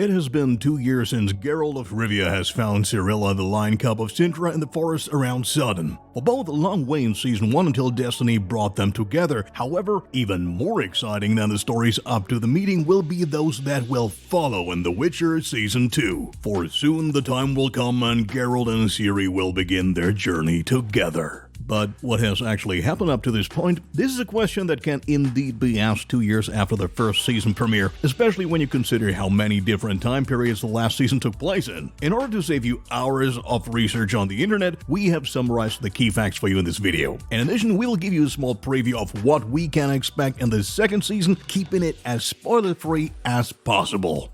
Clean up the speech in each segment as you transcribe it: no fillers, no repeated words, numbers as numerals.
It has been 2 years since Geralt of Rivia has found Cirilla, the lion cub of Sintra, in the forest around Sodden. For both a long way in Season 1 until destiny brought them together. However, even more exciting than the stories up to the meeting will be those that will follow in The Witcher Season 2. For soon the time will come and Geralt and Ciri will begin their journey together. But what has actually happened up to this point? This is a question that can indeed be asked 2 years after the first season premiere, especially when you consider how many different time periods the last season took place in. In order to save you hours of research on the internet, we have summarized the key facts for you in this video. In addition, we'll give you a small preview of what we can expect in the second season, keeping it as spoiler-free as possible.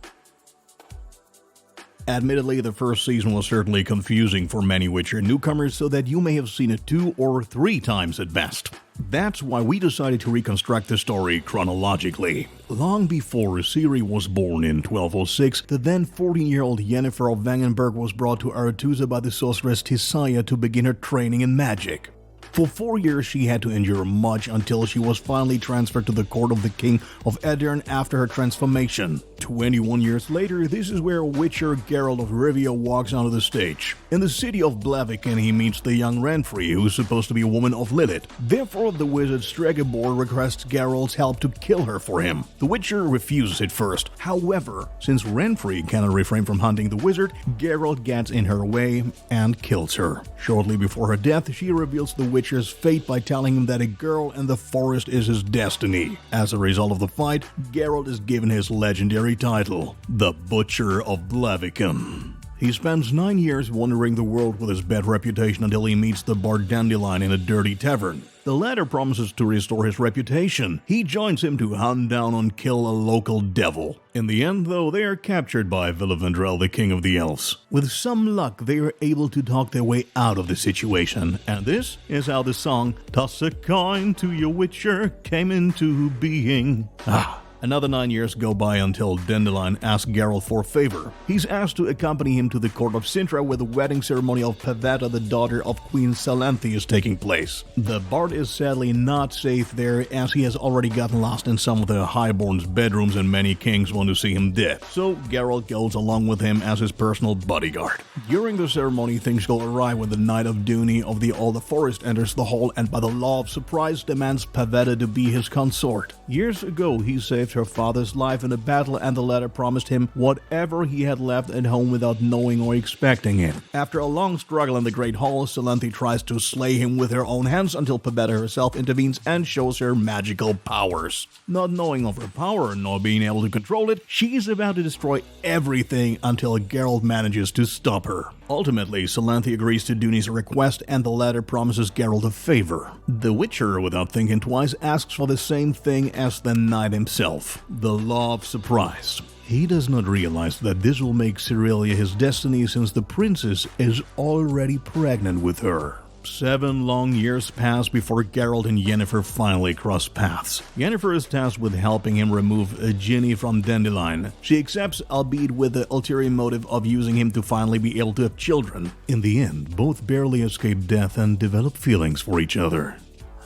Admittedly, the first season was certainly confusing for many Witcher newcomers, so that you may have seen it 2 or 3 times at best. That's why we decided to reconstruct the story chronologically. Long before Ciri was born in 1206, the then 14-year-old Yennefer of Vangenberg was brought to Aretusa by the sorceress Tissaia to begin her training in magic. For 4 years she had to endure much until she was finally transferred to the court of the king of Aedirn after her transformation. 21 years later, this is where Witcher Geralt of Rivia walks onto the stage. In the city of Blaviken, he meets the young Renfri, who's supposed to be a woman of Lilith. Therefore, the wizard Stregobor requests Geralt's help to kill her for him. The Witcher refuses at first. However, since Renfri cannot refrain from hunting the wizard, Geralt gets in her way and kills her. Shortly before her death, she reveals the Witcher's fate by telling him that a girl in the forest is his destiny. As a result of the fight, Geralt is given his legendary title, the Butcher of Blaviken. He spends 9 years wandering the world with his bad reputation until he meets the bard Dandelion in a dirty tavern. The latter promises to restore his reputation. He joins him to hunt down and kill a local devil. In the end, though, they are captured by Villavendrel, the king of the elves. With some luck, they are able to talk their way out of the situation. And this is how the song "Toss a Coin to Your Witcher" came into being. Another 9 years go by until Dandelion asks Geralt for a favor. He's asked to accompany him to the court of Sintra where the wedding ceremony of Pavetta, the daughter of Queen Salanthe, is taking place. The bard is sadly not safe there as he has already gotten lost in some of the highborn's bedrooms and many kings want to see him dead. So Geralt goes along with him as his personal bodyguard. During the ceremony, things go awry when the Knight of Duny of the All the Forest enters the hall and by the law of surprise demands Pavetta to be his consort. Years ago, he saved her father's life in a battle and the latter promised him whatever he had left at home without knowing or expecting it. After a long struggle in the Great Hall, Salanthe tries to slay him with her own hands until Pavetta herself intervenes and shows her magical powers. Not knowing of her power nor being able to control it, she is about to destroy everything until Geralt manages to stop her. Ultimately, Salanthe agrees to Duny's request and the latter promises Geralt a favor. The Witcher, without thinking twice, asks for the same thing as the knight himself, the law of surprise. He does not realize that this will make Cirilla his destiny since the princess is already pregnant with her. 7 long years pass before Geralt and Yennefer finally cross paths. Yennefer is tasked with helping him remove a Ginny from Dandelion. She accepts, albeit with the ulterior motive of using him to finally be able to have children. In the end, both barely escape death and develop feelings for each other.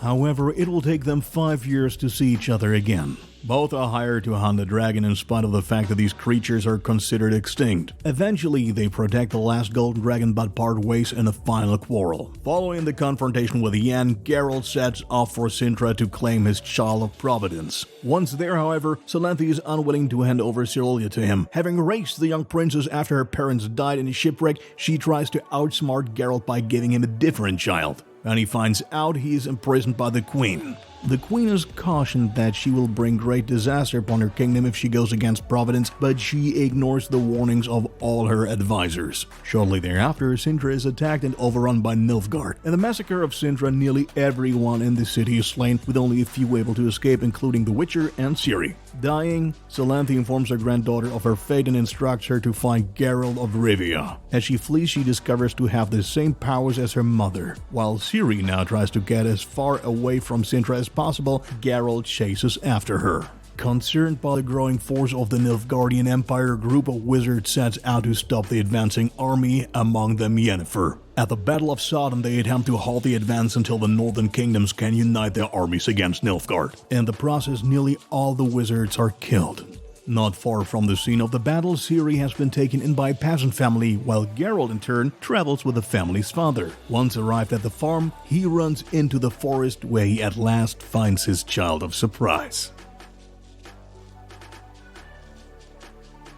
However, it will take them 5 years to see each other again. Both are hired to hunt a dragon in spite of the fact that these creatures are considered extinct. Eventually, they protect the last golden dragon but part ways in a final quarrel. Following the confrontation with Yen, Geralt sets off for Sintra to claim his child of Providence. Once there, however, Salanthe is unwilling to hand over Cirilla to him. Having raised the young princess after her parents died in a shipwreck, she tries to outsmart Geralt by giving him a different child. When he finds out, he is imprisoned by the queen. The queen is cautioned that she will bring great disaster upon her kingdom if she goes against Providence, but she ignores the warnings of all her advisors. Shortly thereafter, Sintra is attacked and overrun by Nilfgaard. In the massacre of Sintra, nearly everyone in the city is slain, with only a few able to escape, including the Witcher and Ciri. Dying, Salanthe informs her granddaughter of her fate and instructs her to find Geralt of Rivia. As she flees, she discovers to have the same powers as her mother. While Ciri now tries to get as far away from Sintra as possible, Geralt chases after her. Concerned by the growing force of the Nilfgaardian Empire, a group of wizards sets out to stop the advancing army, among them Yennefer. At the Battle of Sodden, they attempt to halt the advance until the northern kingdoms can unite their armies against Nilfgaard. In the process, nearly all the wizards are killed. Not far from the scene of the battle, Ciri has been taken in by a peasant family, while Geralt in turn travels with the family's father. Once arrived at the farm, he runs into the forest where he at last finds his child of surprise.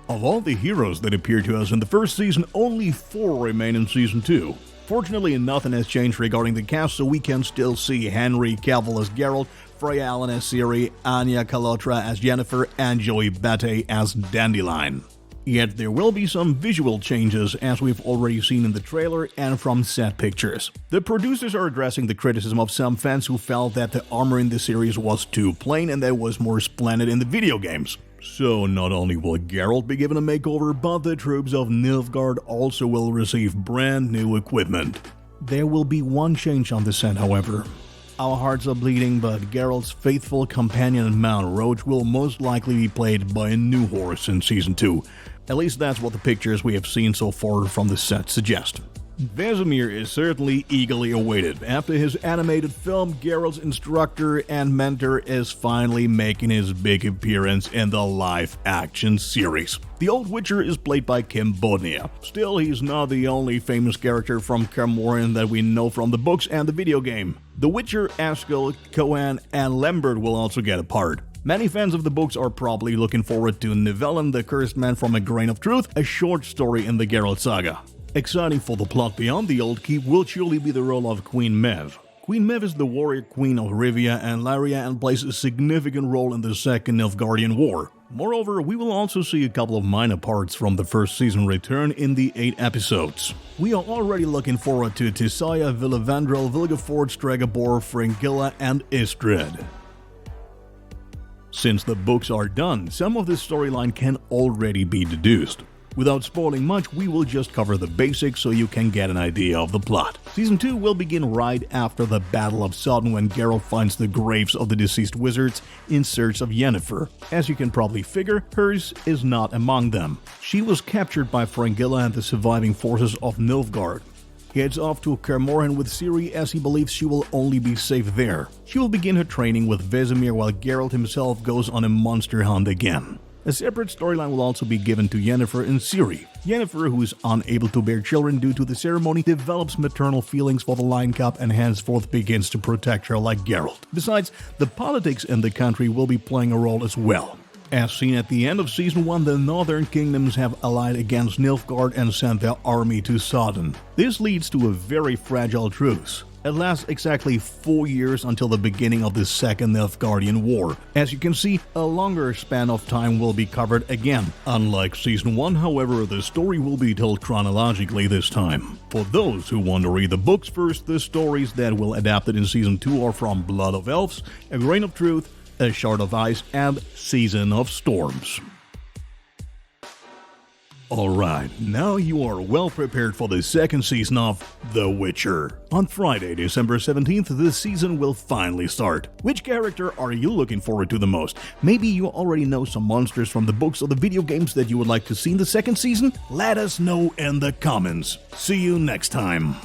Of all the heroes that appeared to us in the first season, only 4 remain in Season 2. Fortunately, nothing has changed regarding the cast, so we can still see Henry Cavill as Geralt, Freya Allen as Ciri, Anya Chalotra as Yennefer, and Joey Batey as Dandelion. Yet there will be some visual changes, as we've already seen in the trailer and from set pictures. The producers are addressing the criticism of some fans who felt that the armor in the series was too plain and that it was more splendid in the video games. So not only will Geralt be given a makeover, but the troops of Nilfgaard also will receive brand new equipment. There will be one change on the set, however. Our hearts are bleeding, but Geralt's faithful companion Mount Roach will most likely be played by a new horse in Season 2. At least that's what the pictures we have seen so far from the set suggest. Vesemir is certainly eagerly awaited. After his animated film, Geralt's instructor and mentor is finally making his big appearance in the live-action series. The Old Witcher is played by Kim Bodnia. Still, he's not the only famous character from Kaer Morhen that we know from the books and the video game. The Witcher, Askel, Coan, and Lambert will also get a part. Many fans of the books are probably looking forward to Nivellen, the Cursed Man from A Grain of Truth, a short story in the Geralt saga. Exciting for the plot beyond the Old Keep will surely be the role of Queen Mev. Queen Mev is the warrior queen of Rivia and Lyria and plays a significant role in the Second Nilfgaardian War. Moreover, we will also see a couple of minor parts from the first season return in the 8 episodes. We are already looking forward to Tissaia, Villavandrel, Vilgefortz, Stregobor, Fringilla, and Istrid. Since the books are done, some of the storyline can already be deduced. Without spoiling much, we will just cover the basics so you can get an idea of the plot. Season 2 will begin right after the Battle of Sodden when Geralt finds the graves of the deceased wizards in search of Yennefer. As you can probably figure, hers is not among them. She was captured by Fringilla and the surviving forces of Nilfgaard. He heads off to Kaer Morhen with Ciri as he believes she will only be safe there. She will begin her training with Vesemir while Geralt himself goes on a monster hunt again. A separate storyline will also be given to Yennefer and Ciri. Yennefer, who is unable to bear children due to the ceremony, develops maternal feelings for the Lion Cup and henceforth begins to protect her like Geralt. Besides, the politics in the country will be playing a role as well. As seen at the end of Season 1, the Northern Kingdoms have allied against Nilfgaard and sent their army to Sodden. This leads to a very fragile truce. It lasts exactly 4 years until the beginning of the Second Nilfgaardian War. As you can see, a longer span of time will be covered again. Unlike Season 1, however, the story will be told chronologically this time. For those who want to read the books first, the stories that will adapt it in Season 2 are from Blood of Elves, A Grain of Truth, A Shard of Ice, and Season of Storms. Alright, now you are well prepared for the second season of The Witcher. On Friday, December 17th, the season will finally start. Which character are you looking forward to the most? Maybe you already know some monsters from the books or the video games that you would like to see in the second season? Let us know in the comments. See you next time.